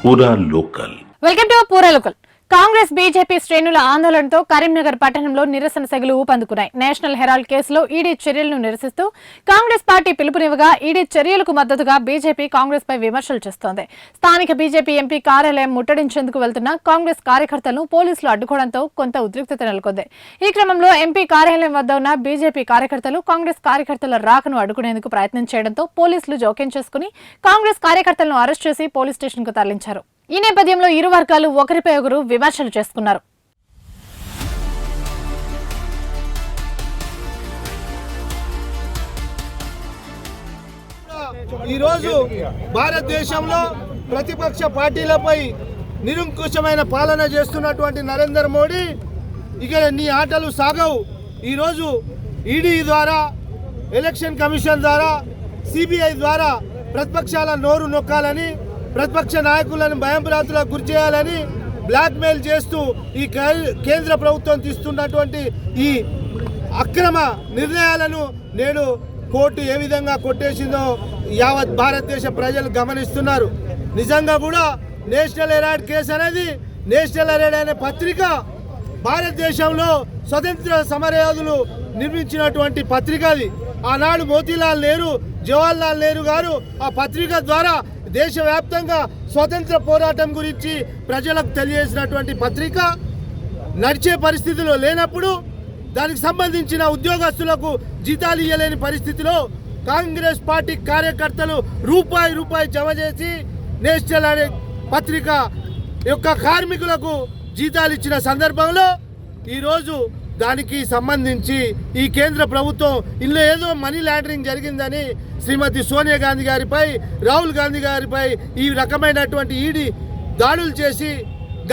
పూరా local. Welcome to పూరా local. Congress BJP శ్రేణుల ఆందోళనతో కరీంనగర్ పట్టణంలో నిరసన సెగలు ఊపందుకున్నాయి. నేషనల్ హెరాల్డ్ కేసులో ఈడీ చర్యలను నిరసిస్తూ కాంగ్రెస్ పార్టీ పిలుపునివ్వగా ఈడీ చర్యలకు మద్దతుగా బీజేపీ కాంగ్రెస్ పై విమర్శలు చేస్తోంది. స్థానిక బీజేపీ ఎంపీ కార్యాలయం ముట్టడించేందుకు వెళ్తున్న కాంగ్రెస్ కార్యకర్తలను పోలీసులు అడ్డుకోవడంతో కొంత ఉద్రిక్తత నెలకొంది. ఈ క్రమంలో ఎంపీ కార్యాలయం వద్ద ఉన్న బీజేపీ కార్యకర్తలు కాంగ్రెస్ కార్యకర్తల రాకను అడ్డుకునేందుకు ప్రయత్నం చేయడంతో పోలీసులు జోక్యం చేసుకుని కాంగ్రెస్ కార్యకర్తలను అరెస్ట్ చేసి పోలీస్ స్టేషన్ కు తరలించారు. ఈ నేపథ్యంలో ఇరు వర్గాలు ఒకరిపై ఒకరు విమర్శలు చేసుకున్నారు. ఈరోజు భారతదేశంలో ప్రతిపక్ష పార్టీలపై నిరంకుశమైన పాలన చేస్తున్నటువంటి నరేంద్ర మోడీ ఇక నీ ఆటలు సాగవు. ఈరోజు ఈడీ ద్వారా, ఎలక్షన్ కమిషన్ ద్వారా, సిబిఐ ద్వారా ప్రతిపక్షాల నోరు నొక్కాలని, ప్రతిపక్ష నాయకులను భయంభ్రాంతులకు గురి చేయాలని బ్లాక్మెయిల్ చేస్తూ ఈ కేంద్ర ప్రభుత్వం తీసుకున్నటువంటి ఈ అక్రమ నిర్ణయాలను నేడు కోర్టు ఏ విధంగా కొట్టేసిందో యావత్ భారతదేశ ప్రజలు గమనిస్తున్నారు. నిజంగా కూడా నేషనల్ హెరాల్డ్ కేసు అనేది, నేషనల్ హెరాల్డ్ అనే పత్రిక భారతదేశంలో స్వతంత్ర సమరయోధులు నిర్మించినటువంటి పత్రిక. అది ఆనాడు మోతీలాల్ నెహ్రూ, జవహర్లాల్ నెహ్రూ గారు ఆ పత్రిక ద్వారా దేశవ్యాప్తంగా స్వతంత్ర పోరాటం గురించి ప్రజలకు తెలియజేసినటువంటి పత్రిక నడిచే పరిస్థితిలో లేనప్పుడు, దానికి సంబంధించిన ఉద్యోగస్తులకు జీతాలు ఇవ్వలేని పరిస్థితిలో కాంగ్రెస్ పార్టీ కార్యకర్తలు రూపాయి జమ చేసి నేషనల్ అనే పత్రిక యొక్క కార్మికులకు జీతాలు ఇచ్చిన సందర్భంలో ఈరోజు దానికి సంబంధించి ఈ కేంద్ర ప్రభుత్వం ఇందులో ఏదో మనీ లాండరింగ్ జరిగిందని శ్రీమతి సోనియా గాంధీ గారిపై, రాహుల్ గాంధీ గారిపై ఈ రకమైనటువంటి ఈడీ దాడులు చేసి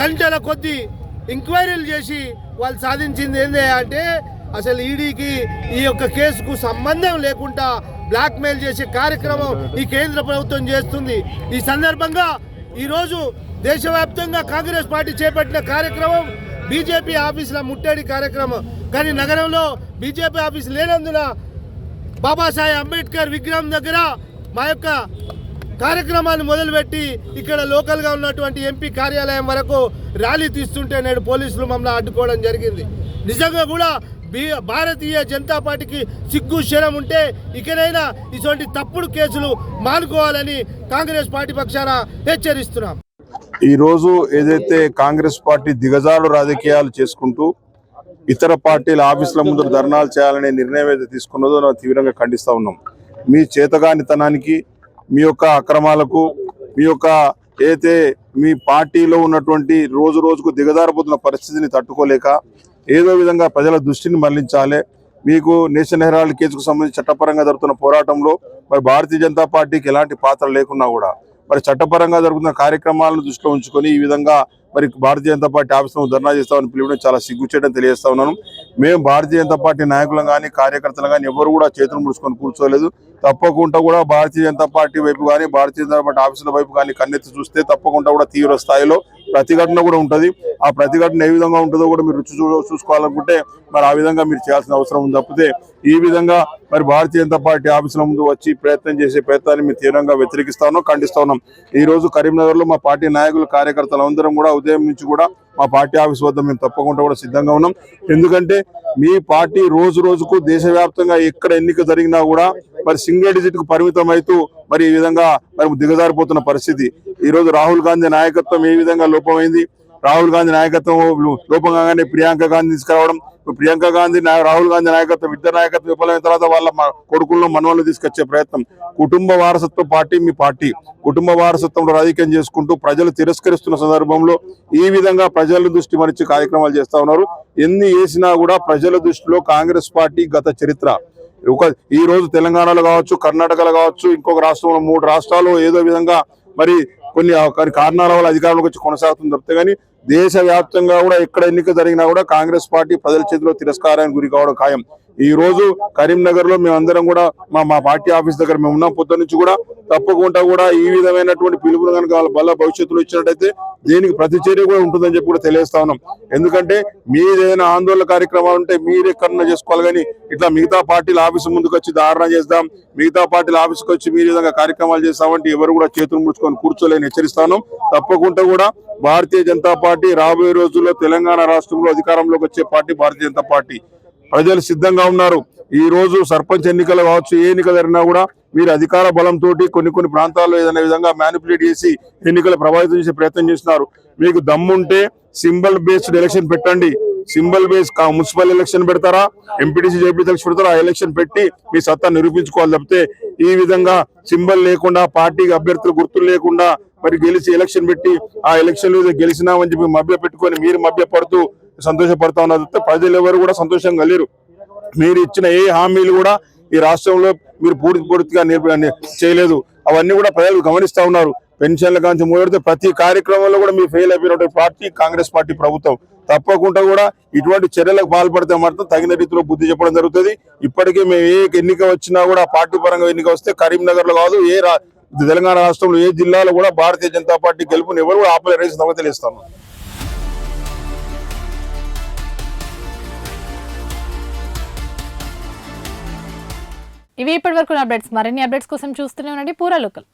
గంటల కొద్దీ ఎంక్వైరీలు చేసి వాళ్ళు సాధించింది ఏంది అంటే అసలు ఈడీకి ఈ యొక్క కేసుకు సంబంధం లేకుండా బ్లాక్మెయిల్ చేసే కార్యక్రమం ఈ కేంద్ర ప్రభుత్వం చేస్తుంది. ఈ సందర్భంగా ఈరోజు దేశవ్యాప్తంగా కాంగ్రెస్ పార్టీ చేపట్టిన కార్యక్రమం బీజేపీ ఆఫీసుల ముట్టడి కార్యక్రమం. కానీ నగరంలో బీజేపీ ఆఫీసు లేనందున బాబాసాహెబ్ అంబేద్కర్ విగ్రహం దగ్గర మా యొక్క కార్యక్రమాన్ని మొదలుపెట్టి ఇక్కడ లోకల్గా ఉన్నటువంటి ఎంపీ కార్యాలయం వరకు ర్యాలీ తీస్తుంటే నేడు పోలీసులు మమ్మల్ని అడ్డుకోవడం జరిగింది. నిజంగా కూడా భారతీయ జనతా పార్టీకి సిగ్గు శరం ఉంటే ఇకనైనా ఇటువంటి తప్పుడు కేసులు మానుకోవాలని కాంగ్రెస్ పార్టీ పక్షాన హెచ్చరిస్తున్నాం. ఈరోజు ఏదైతే కాంగ్రెస్ పార్టీ దిగజారు రాజకీయాలు చేసుకుంటూ ఇతర పార్టీల ఆఫీసుల ముందు ధర్నాలు చేయాలనే నిర్ణయం ఏదైతే తీసుకున్నదో మనం తీవ్రంగా ఖండిస్తూ ఉన్నాం. మీ చేతగానితనానికి, మీ యొక్క అక్రమాలకు, మీ యొక్క ఏదైతే మీ పార్టీలో ఉన్నటువంటి రోజు రోజుకు దిగజారిపోతున్న పరిస్థితిని తట్టుకోలేక ఏదో విధంగా ప్రజల దృష్టిని మళ్లించాలి. మీకు నేషనల్ హెరాల్డ్ కేసుకు సంబంధించి చట్టపరంగా జరుగుతున్న పోరాటంలో మరి భారతీయ జనతా పార్టీకి ఎలాంటి పాత్ర లేకున్నా కూడా మరి చట్టపరంగా జరుగుతున్న కార్యక్రమాలను దృష్టిలో ఉంచుకొని ఈ విధంగా మరి భారతీయ జనతా పార్టీ ఆఫీసులో ధర్నా చేస్తామని పిలువడం చాలా సిగ్గుచేయడం తెలియజేస్తా ఉన్నాను. మేము భారతీయ జనతా పార్టీ నాయకులను కానీ కార్యకర్తలు కానీ ఎవరు కూడా చేతులు ముడుచుకొని కూర్చోలేదు. తప్పకుండా కూడా భారతీయ జనతా పార్టీ వైపు కానీ, భారతీయ జనతా పార్టీ ఆఫీసుల వైపు కానీ కన్నెత్తి చూస్తే తప్పకుండా కూడా తీవ్ర స్థాయిలో ప్రతిఘటన కూడా ఉంటుంది. ఆ ప్రతిఘటన ఏ విధంగా ఉంటుందో కూడా మీరు రుచి చూసుకోవాలనుకుంటే మరి ఆ విధంగా మీరు చేయాల్సిన అవసరం ఉంది. తప్పితే ఈ విధంగా మరి భారతీయ జనతా పార్టీ ఆఫీసుల ముందు వచ్చి ప్రయత్నం చేసే ప్రయత్నాన్ని మేము తీవ్రంగా వ్యతిరేకిస్తా ఉన్నాం, ఖండిస్తా ఉన్నాం. ఈ రోజు కరీంనగర్ లో మా పార్టీ నాయకులు, కార్యకర్తలు అందరం కూడా ఉదయం నుంచి కూడా మా పార్టీ ఆఫీస్ వద్ద మేము తప్పకుండా కూడా సిద్ధంగా ఉన్నాం. ఎందుకంటే మీ పార్టీ రోజు రోజుకు దేశవ్యాప్తంగా ఎక్కడ ఎన్నిక జరిగినా కూడా మరి సింగిల్ డిజిట్ కు పరిమితం అవుతూ మరి ఈ విధంగా మరి దిగజారిపోతున్న పరిస్థితి. ఈ రోజు రాహుల్ గాంధీ నాయకత్వం ఏ విధంగా లోపమైంది, రాహుల్ గాంధీ నాయకత్వం లోపంగానే ప్రియాంక గాంధీ తీసుకురావడం, ప్రియాంక గాంధీ, రాహుల్ గాంధీ నాయకత్వం, ఇద్దరు నాయకత్వం విఫలమైన తర్వాత వాళ్ళ కొడుకుల్లో మనవలను తీసుకొచ్చే ప్రయత్నం. కుటుంబ వారసత్వ పార్టీ మీ పార్టీ. కుటుంబ వారసత్వంలో రాజకీయం చేసుకుంటూ ప్రజలు తిరస్కరిస్తున్న సందర్భంలో ఈ విధంగా ప్రజల దృష్టి మరిచి కార్యక్రమాలు చేస్తా ఉన్నారు. ఎన్ని చేసినా కూడా ప్రజల దృష్టిలో కాంగ్రెస్ పార్టీ గత చరిత్ర ఈ రోజు తెలంగాణలో కావచ్చు, కర్ణాటకలో కావచ్చు, ఇంకొక రాష్ట్రంలో 3 రాష్ట్రాలు ఏదో విధంగా మరి కొన్ని కారణాల వల్ల అధికారంలోకి వచ్చి కొనసాగుతుంది తప్పితే కానీ దేశవ్యాప్తంగా కూడా ఎక్కడ ఎన్నిక జరిగినా కూడా కాంగ్రెస్ పార్టీ ప్రజల చేతిలో తిరస్కారానికి గురి కావడం ఖాయం. ఈ రోజు కరీంనగర్ లో మేమందరం కూడా మా పార్టీ ఆఫీస్ దగ్గర మేము ఉన్నాం. పొద్దు నుంచి కూడా తప్పకుండా కూడా ఈ విధమైనటువంటి పిలుపును కనుక వాళ్ళ బల్ల భవిష్యత్తులో ఇచ్చినట్టయితే దీనికి ప్రతి చర్య కూడా ఉంటుందని చెప్పి కూడా తెలియజేస్తా ఉన్నాం. ఎందుకంటే మీరు ఏదైనా ఆందోళన కార్యక్రమాలు ఉంటే మీరు ఎక్కడన్నా చేసుకోవాలి, కానీ ఇట్లా మిగతా పార్టీల ఆఫీసు ముందుకు వచ్చి ధారణ చేద్దాం, మిగతా పార్టీల ఆఫీస్కి వచ్చి మీరు విధంగా కార్యక్రమాలు చేస్తామంటే ఎవరు కూడా చేతులు ముడుచుకొని కూర్చోలేని హెచ్చరిస్తాను. తప్పకుండా కూడా భారతీయ జనతా పార్టీ రాబోయే రోజుల్లో తెలంగాణ రాష్ట్రంలో అధికారంలోకి వచ్చే పార్టీ భారతీయ జనతా పార్టీ. ప్రజలు సిద్ధంగా ఉన్నారు. ఈ రోజు సర్పంచ్ ఎన్నికలు కావచ్చు, ఏ ఎన్నికలు జరిగినా కూడా మీరు అధికార బలంతో కొన్ని ప్రాంతాల్లో ఏదైనా విధంగా మ్యానిపులేట్ చేసి ఎన్నికలు ప్రభావితం చేసే ప్రయత్నం చేస్తున్నారు. మీకు దమ్ముంటే సింబల్ బేస్డ్ ఎలక్షన్ పెట్టండి. సింబల్ బేస్ మున్సిపల్ ఎలక్షన్ పెడతారా, ఎంపీటీసీ జేపీ ఎలక్షన్ పెడతారా, ఆ ఎలక్షన్ పెట్టి మీ సత్తా నిరూపించుకోవాలి తప్పితే ఈ విధంగా సింబల్ లేకుండా పార్టీకి అభ్యర్థులు గుర్తులు లేకుండా మరి గెలిచి ఎలక్షన్ పెట్టి ఆ ఎలక్షన్ గెలిచినామని చెప్పి మభ్య పెట్టుకొని మీరు మభ్య పడుతూ సంతోషపడతా ఉన్నారు తప్పితే ప్రజలు ఎవరు కూడా సంతోషంగా లేరు. మీరు ఇచ్చిన ఏ హామీలు కూడా ఈ రాష్ట్రంలో మీరు పూర్తిగా చేయలేదు. అవన్నీ కూడా ప్రజలు గమనిస్తా ఉన్నారు. పెన్షన్ల కాంచి మొదలెడితే ప్రతి కార్యక్రమంలో కూడా మీరు ఫెయిల్ అయిపోయినటువంటి పార్టీ కాంగ్రెస్ పార్టీ ప్రభుత్వం. తప్పకుండా కూడా ఇటువంటి చర్యలకు పాల్పడితే మాత్రం తగిన రీతిలో బుద్ధి చెప్పడం జరుగుతుంది. ఇప్పటికే మేము ఏ ఎన్నిక వచ్చినా కూడా పార్టీ పరంగా ఎన్నిక వస్తే కరీంనగర్ లో కాదు, తెలంగాణ రాష్ట్రంలో ఏ జిల్లాలో కూడా భారతీయ జనతా పార్టీ గెలుపుని ఎవరు కూడా ఆపలేరు తెలియస్తాను. ఇవి ఇప్పటివరకు అప్డేట్స్. మరిన్ని అప్డేట్స్ కోసం చూస్తూనే ఉండండి పూరా లోకల్.